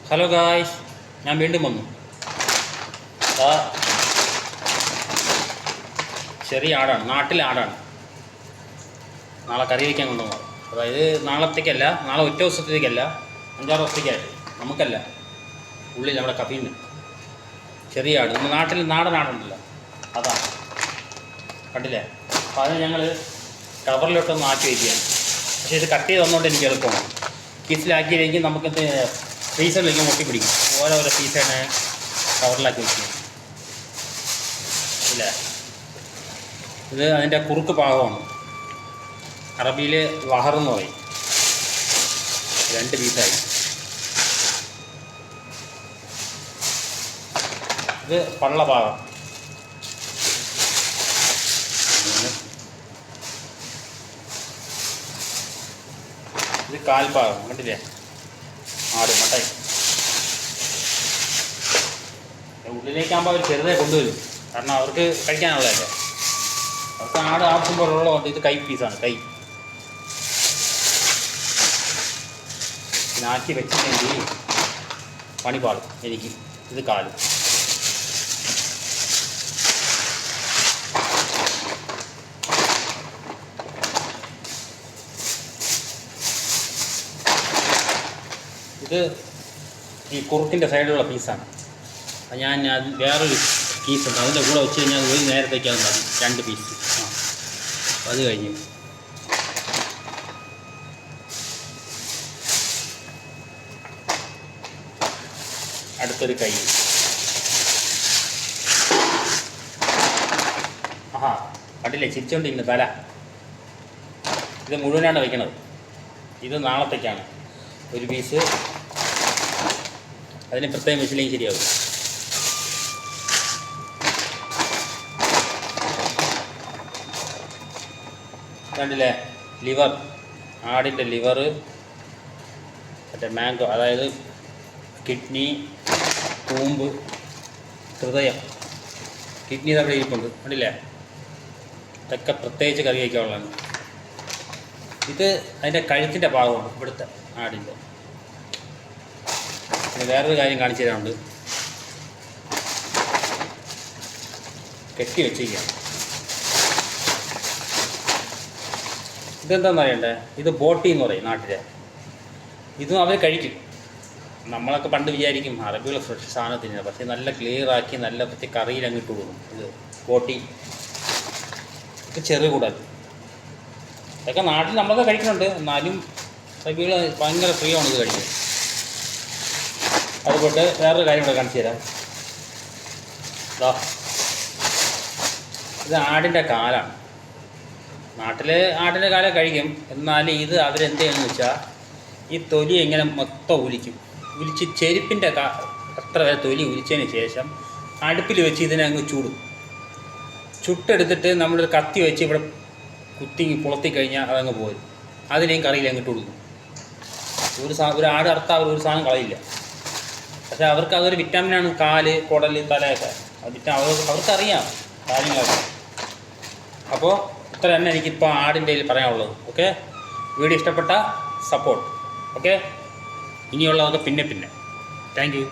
Hello guys, ഞാൻ വീണ്ടും വന്നു. ചെറിയ ആടാണ്, നാട്ടിലെ ആടാണ്. നാളെ കറി വയ്ക്കാൻ കൊണ്ടുപോകുന്നത്. അതായത് നാളത്തേക്കല്ല, നാളെ ഒറ്റ ദിവസത്തേക്കല്ല, 5-6 ദിവസത്തേക്കായിട്ട്. നമുക്കല്ല, ഉള്ളിൽ നമ്മുടെ കഫീന്ന് ചെറിയ ആട്. നമ്മുടെ നാട്ടിൽ നാടൻ ആടുണ്ടല്ലോ, അതാണ്. കണ്ടില്ലേ? അപ്പോൾ അത് ഞങ്ങൾ കവറിലോട്ടൊന്ന് ആക്കി വയ്ക്കുകയാണ്. പക്ഷേ ഇത് കട്ട് ചെയ്ത് തന്നുകൊണ്ട് എനിക്ക് എളുപ്പമാണ്. പീസിലാക്കിയില്ലെങ്കിൽ നമുക്കിത് ഫ്രീസറിലേക്ക് മുട്ടി പിടിക്കും. ഓരോരോ പീസാണ് കവറിലാക്കി വയ്ക്കുക. ഇല്ലേ? ഇത് അതിൻ്റെ കുറുക്ക് പാകമാണ്. അറബിയിൽ വഹർ എന്ന് പറയും. 2 പീസായി. ഇത് പള്ള ഭാഗം. ഇത് കാൽഭാഗം. കണ്ടില്ലേ? ആട് മട്ടായി. ഉള്ളിലേക്കാകുമ്പോൾ അവർ ചെറുതായി കൊണ്ടുവരും, കാരണം അവർക്ക് കഴിക്കാനുള്ളതല്ലേ. അവർക്ക് ആട് ആവശ്യം ഉള്ളതുകൊണ്ട് ഇത് കൈ പീസാണ്. കൈ നാക്കി വെച്ചില്ലെങ്കിൽ പണിപാടും എനിക്ക്. ഇത് കാല്. ഇത് ഈ കുറുക്കിൻ്റെ സൈഡിലുള്ള പീസാണ്. ഞാൻ വേറൊരു പീസുണ്ട്, അതിൻ്റെ കൂടെ വെച്ച് കഴിഞ്ഞാൽ ഒരു നേരത്തേക്കാണ് മതി. 2 പീസ്. അത് കഴിഞ്ഞ് അടുത്തൊരു കൈ. കണ്ടില്ലേ? ചിരിച്ചോണ്ടിരിക്കുന്നു തല. ഇത് മുഴുവനാണ് വയ്ക്കണത്. ഇത് നാളത്തേക്കാണ്. ഒരു പീസ് അതിന് പ്രത്യേകം വെച്ചില്ലെങ്കിൽ ശരിയാവും. കണ്ടില്ലേ? ലിവർ, ആടിൻ്റെ ലിവർ, മറ്റേ മാംഗോ, അതായത് കിഡ്നി, കൂമ്പ്, ഹൃദയം. കിഡ്നി അവിടെ ഇരിപ്പുണ്ട്. കണ്ടില്ലേ? ഇതൊക്കെ പ്രത്യേകിച്ച് കറി വയ്ക്കാനുള്ളതാണ്. ഇത് അതിൻ്റെ കഴുത്തിൻ്റെ ഭാഗമാണ്, ഇവിടുത്തെ ആടിൻ്റെ. പിന്നെ വേറൊരു കാര്യം കാണിച്ചു തരാനുണ്ട്. കെട്ടി വെച്ചിരിക്കുകയാണ്. ഇതെന്താണെന്ന് അറിയണ്ടേ? ഇത് ബോട്ടി എന്ന് പറയും നാട്ടിലെ. ഇതും അവർ കഴിക്കും. നമ്മളൊക്കെ പണ്ട് വിചാരിക്കും അറബിയുള്ള ഫ്രഷ് സാധനത്തിന്, പക്ഷേ നല്ല ക്ലിയറാക്കി നല്ല പറ്റി കറിയിൽ അങ്ങിട്ട് കൊടുക്കും. ഇത് ബോട്ടി. ഇത് ചെറുകൂടൽ. ഇതൊക്കെ നാട്ടിൽ നമ്മളൊക്കെ കഴിക്കുന്നുണ്ട്, എന്നാലും അറബികൾ ഭയങ്കര പ്രിയമാണ് ഇത് കഴിക്കുന്നത്. അതുകൊണ്ട് വേറൊരു കാര്യം കൂടെ കാണിച്ചു തരാം. ഇത് ആടിൻ്റെ കാലാണ്. നാട്ടിൽ ആടിൻ്റെ കാല കഴിക്കും, എന്നാൽ ഇത് അവരെന്ത് ചെയ്യുമെന്ന് വെച്ചാൽ ഈ തൊലി ഇങ്ങനെ മൊത്തം ഉലിച്ച് ചെരുപ്പിൻ്റെ അത്ര വരെ തൊലി ഉലിച്ചതിന് ശേഷം അടുപ്പിൽ വെച്ച് ഇതിനെ അങ്ങ് ചുട്ടെടുത്തിട്ട് നമ്മളൊരു കത്തി വെച്ച് ഇവിടെ പുളത്തി കഴിഞ്ഞാൽ അതങ്ങ് പോരും. അതിനെയും കറിയിൽ അങ്ങോട്ട് കൊടുക്കും. ഒരു ആട് അറുത്താൽ ഒരു സാധനം കളയില്ല. പക്ഷേ അവർക്ക് അതൊരു വിറ്റാമിനാണ്. കാല്, കുടൽ, തലയൊക്കെ അവർക്കറിയാം കാര്യങ്ങളൊക്കെ. അപ്പോൾ ഇത്ര തന്നെ എനിക്കിപ്പോൾ ആടിൻ്റെ പറയാനുള്ളത്. ഓക്കെ, വീഡിയോ ഇഷ്ടപ്പെട്ട സപ്പോർട്ട്. ഓക്കെ, ഇനിയുള്ളതൊക്കെ പിന്നെ. Thank you.